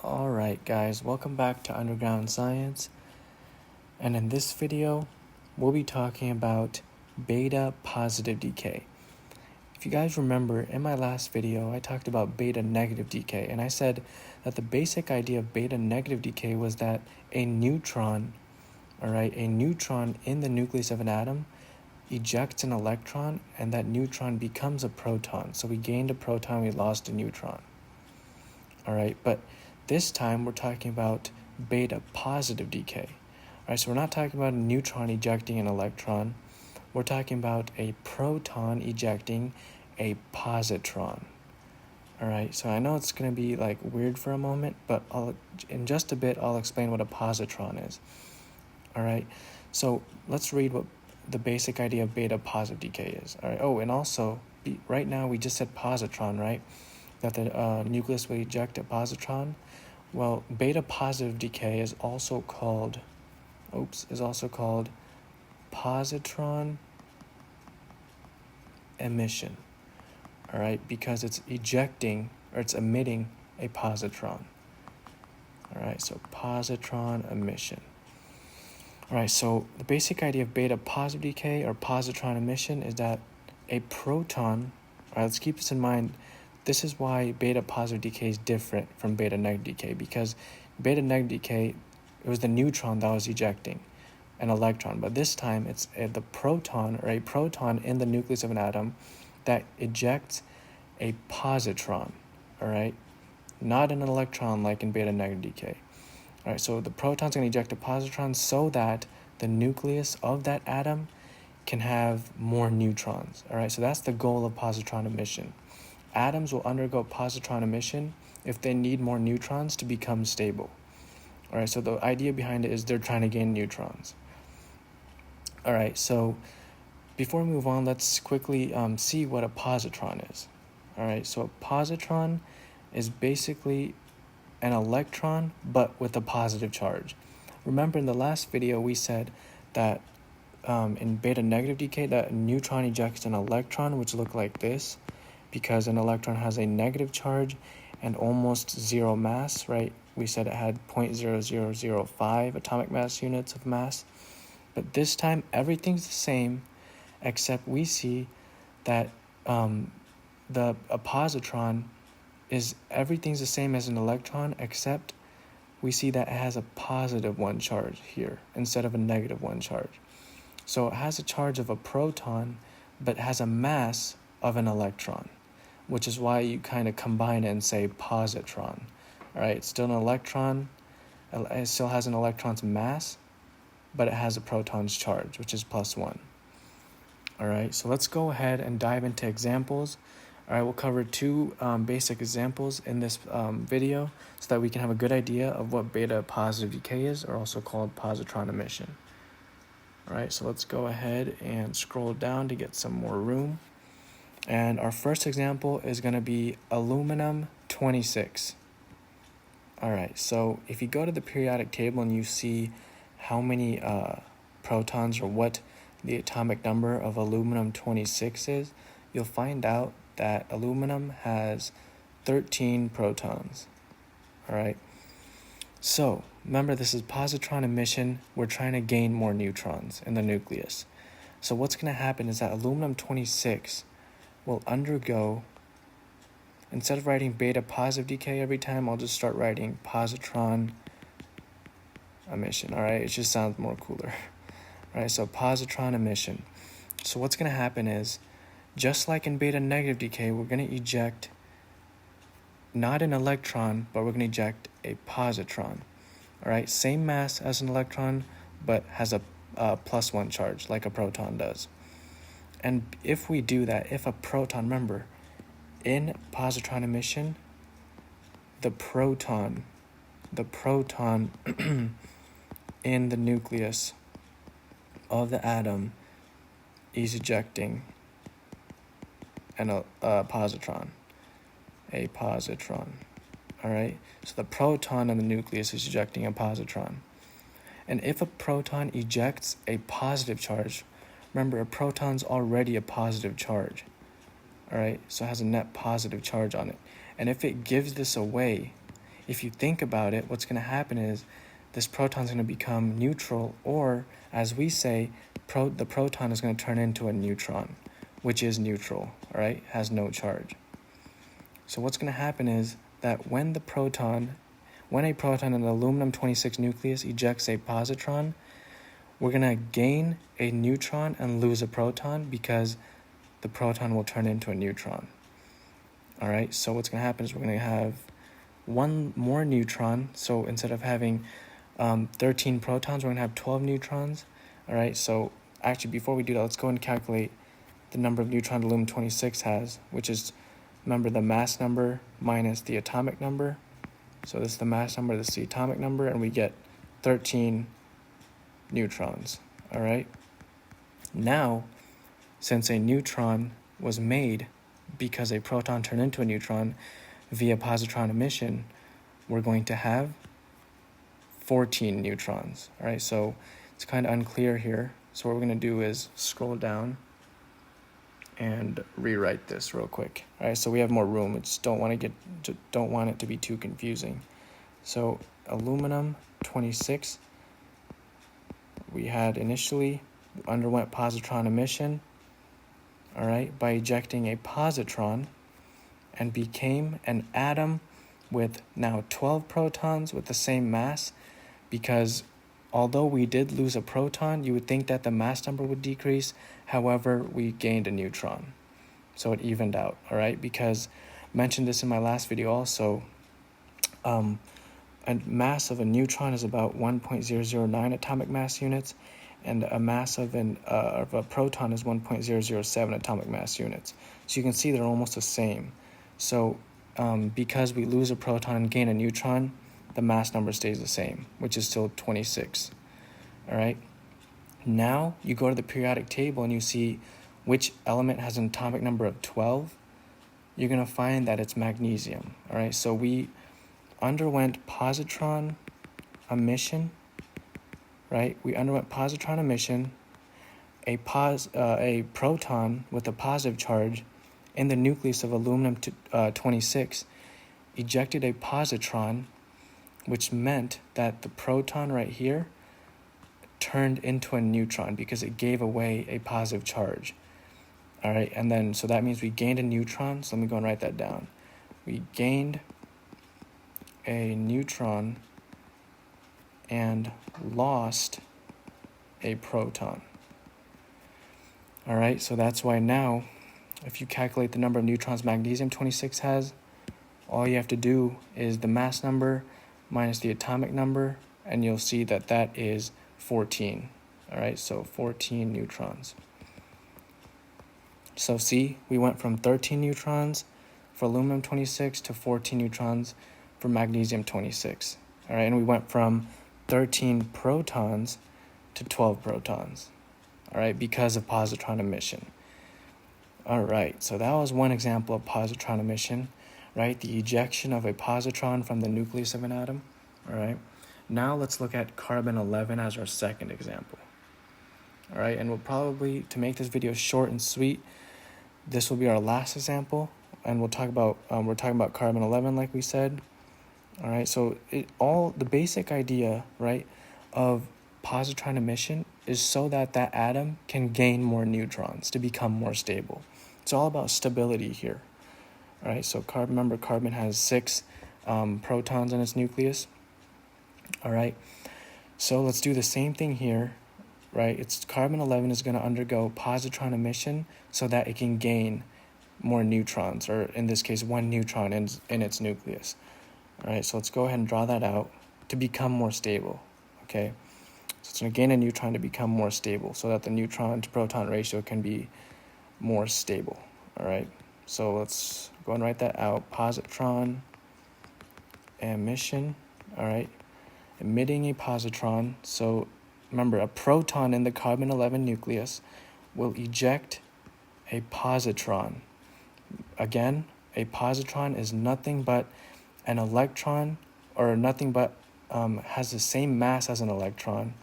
Alright guys, welcome back to Underground Science, and in this video we'll be talking about beta positive decay. If you guys remember, in my last video I talked about beta negative decay, and I said that the basic idea of beta negative decay was that a neutron in the nucleus of an atom ejects an electron, and that neutron becomes a proton. So we gained a proton, we lost a neutron. Alright, but this time we're talking about beta positive decay. Alright, so we're not talking about a neutron ejecting an electron. We're talking about a proton ejecting a positron. Alright, so I know it's going to be like weird for a moment, but in just a bit I'll explain what a positron is. Alright, so let's read what the basic idea of beta positive decay is. Alright, oh, and also, right now we just said positron, right? That the nucleus will eject a positron. Well, beta positive decay is also called positron emission. All right, because it's emitting a positron. All right, so positron emission. All right, so the basic idea of beta positive decay or positron emission is that a proton, all right, let's keep this in mind. This is why beta positive decay is different from beta negative decay, because beta negative decay, it was the neutron that was ejecting an electron, but this time it's the proton or a proton in the nucleus of an atom that ejects a positron, all right? Not an electron like in beta negative decay. All right, so the proton's going to eject a positron so that the nucleus of that atom can have more neutrons, all right? So that's the goal of positron emission. Atoms will undergo positron emission if they need more neutrons to become stable. All right, so the idea behind it is they're trying to gain neutrons. All right, so before we move on, let's quickly see what a positron is. All right, so a positron is basically an electron, but with a positive charge. Remember in the last video we said that in beta negative decay that a neutron ejects an electron, which look like this, because an electron has a negative charge and almost zero mass, right? We said it had 0.0005 atomic mass units of mass. But this time, everything's the same, except we see that a positron everything's the same as an electron, except we see that it has a positive one charge here instead of a negative one charge. So it has a charge of a proton, but has a mass of an electron, which is why you kind of combine it and say positron. All right, it's still an electron. It still has an electron's mass, but it has a proton's charge, which is +1. All right, so let's go ahead and dive into examples. All right, we'll cover two basic examples in this video so that we can have a good idea of what beta positive decay is, or also called positron emission. All right, so let's go ahead and scroll down to get some more room. And our first example is going to be aluminum 26. All right, so if you go to the periodic table and you see how many protons or what the atomic number of aluminum 26 is, you'll find out that aluminum has 13 protons. All right, so remember, this is positron emission. We're trying to gain more neutrons in the nucleus. So what's going to happen is that aluminum 26 will undergo, instead of writing beta positive decay every time, I'll just start writing positron emission. All right, it just sounds more cooler. All right, so positron emission. So what's going to happen is, just like in beta negative decay, we're going to eject not an electron, but we're going to eject a positron. All right, same mass as an electron, but has a +1 charge like a proton does. And if we do that, if a proton, remember, in positron emission, the proton in the nucleus of the atom is ejecting a positron. All right, so the proton in the nucleus is ejecting a positron. And if a proton ejects a positive charge, remember, a proton's already a positive charge. All right, so it has a net positive charge on it. And if it gives this away, if you think about it, what's going to happen is this proton is going to become neutral, or as we say, the proton is going to turn into a neutron, which is neutral, all right, has no charge. So what's going to happen is that when a proton in an aluminum-26 nucleus ejects a positron, we're going to gain a neutron and lose a proton because the proton will turn into a neutron. All right, so what's going to happen is we're going to have one more neutron. So instead of having 13 protons, we're going to have 12 neutrons. All right, so actually before we do that, let's go and calculate the number of neutrons aluminum-26 has, which is, remember, the mass number minus the atomic number. So this is the mass number, this is the atomic number, and we get 13 neutrons. All right, now since a neutron was made because a proton turned into a neutron via positron emission, we're going to have 14 neutrons. All right, so it's kind of unclear here. So what we're going to do is scroll down and rewrite this real quick. All right, so we have more room. We just don't want it to be too confusing. So aluminum 26, we had initially underwent positron emission, all right, by ejecting a positron, and became an atom with now 12 protons with the same mass, because although we did lose a proton, you would think that the mass number would decrease. However, we gained a neutron. So it evened out, all right? Because I mentioned this in my last video also, a mass of a neutron is about 1.009 atomic mass units, and a mass of a proton is 1.007 atomic mass units. So you can see they're almost the same. So because we lose a proton and gain a neutron, the mass number stays the same, which is still 26. All right. Now you go to the periodic table and you see which element has an atomic number of 12. You're going to find that it's magnesium. All right. So we underwent positron emission. Right. We underwent positron emission. A proton with a positive charge in the nucleus of aluminum-26 ejected a positron, which meant that the proton right here turned into a neutron because it gave away a positive charge. All right, and then so that means we gained a neutron. So let me go and write that down. We gained a neutron and lost a proton. All right, so that's why now, if you calculate the number of neutrons magnesium-26 has, all you have to do is the mass number minus the atomic number, and you'll see that that is 14. All right, so 14 neutrons. So see, we went from 13 neutrons for aluminum-26 to 14 neutrons for magnesium-26. All right, and we went from 13 protons to 12 protons. All right, because of positron emission. All right, so that was one example of positron emission, right? The ejection of a positron from the nucleus of an atom. All right, now let's look at carbon-11 as our second example. All right, and we'll probably, to make this video short and sweet, this will be our last example, and we're talking about carbon-11 like we said. All right, so the basic idea, right, of positron emission is so that atom can gain more neutrons to become more stable. It's all about stability here. All right, so remember, carbon has 6 protons in its nucleus. All right, so let's do the same thing here, right? It's carbon-11 is going to undergo positron emission so that it can gain more neutrons, or in this case, 1 neutron in its nucleus. All right, so let's go ahead and draw that out to become more stable, okay? So it's going to gain a neutron to become more stable so that the neutron to proton ratio can be more stable, all right? So let's go and write that out. Positron emission, all right? Emitting a positron. So remember, a proton in the carbon-11 nucleus will eject a positron. Again, a positron is nothing but an electron, or nothing but has the same mass as an electron,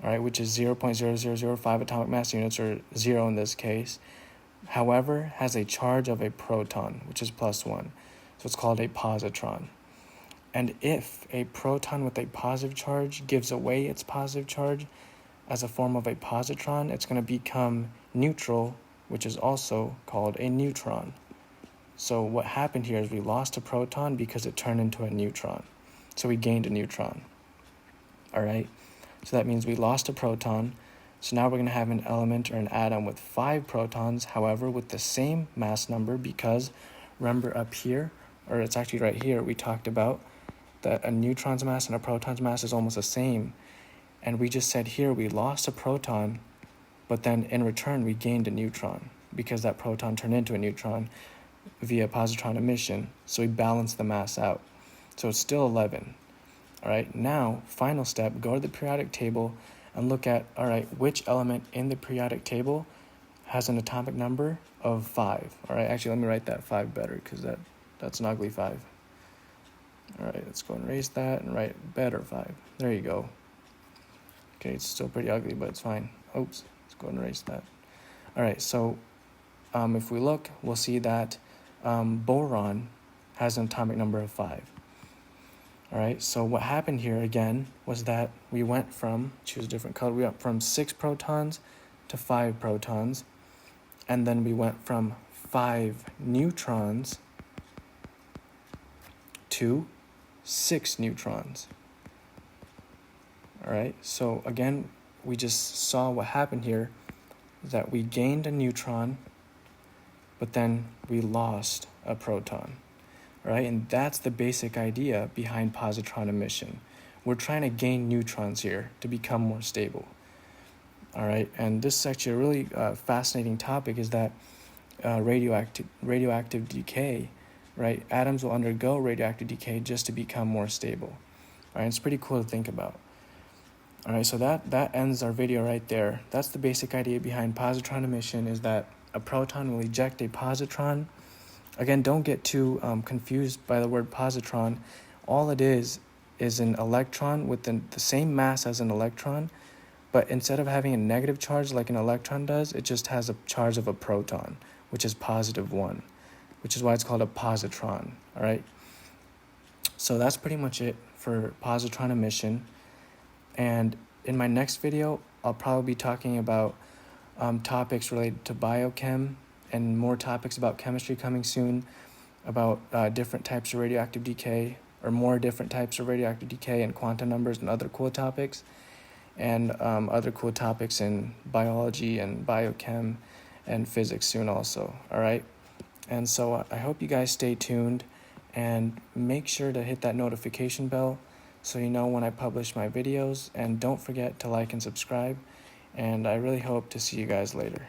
all right, which is 0.0005 atomic mass units, or 0 in this case. However, has a charge of a proton, which is +1. So it's called a positron. And if a proton with a positive charge gives away its positive charge as a form of a positron, it's going to become neutral, which is also called a neutron. So what happened here is we lost a proton because it turned into a neutron. So we gained a neutron. All right, so that means we lost a proton. So now we're going to have an element or an atom with 5 protons, however, with the same mass number, because remember up here, or it's actually right here, we talked about that a neutron's mass and a proton's mass is almost the same. And we just said here we lost a proton, but then in return we gained a neutron because that proton turned into a neutron via positron emission. So we balanced the mass out. So it's still 11. All right, now, final step, go to the periodic table and look at, all right, which element in the periodic table has an atomic number of 5. All right, actually, let me write that 5 better because that's an ugly 5. All right, let's go and erase that and write better 5. There you go. Okay, it's still pretty ugly, but it's fine. Oops, let's go and erase that. All right, so if we look, we'll see that boron has an atomic number of 5. All right, so what happened here again was that we went from, choose a different color, we went from 6 protons to 5 protons, and then we went from 5 neutrons to 6 neutrons. All right, so again, we just saw what happened here, that we gained a neutron, but then we lost a proton. All right, and that's the basic idea behind positron emission. We're trying to gain neutrons here to become more stable. All right, and this is actually a really fascinating topic, is that radioactive decay, right? Atoms will undergo radioactive decay just to become more stable. All right, it's pretty cool to think about. All right, so that ends our video right there. That's the basic idea behind positron emission, is that a proton will eject a positron. Again, don't get too confused by the word positron. All it is an electron with the same mass as an electron, but instead of having a negative charge like an electron does, it just has a charge of a proton, which is +1, which is why it's called a positron, all right? So that's pretty much it for positron emission. And in my next video, I'll probably be talking about topics related to biochem and more topics about chemistry coming soon, about different types of radioactive decay, or more different types of radioactive decay and quantum numbers and other cool topics, and other cool topics in biology and biochem and physics soon also, all right? And so I hope you guys stay tuned and make sure to hit that notification bell so you know when I publish my videos, and don't forget to like and subscribe, and I really hope to see you guys later.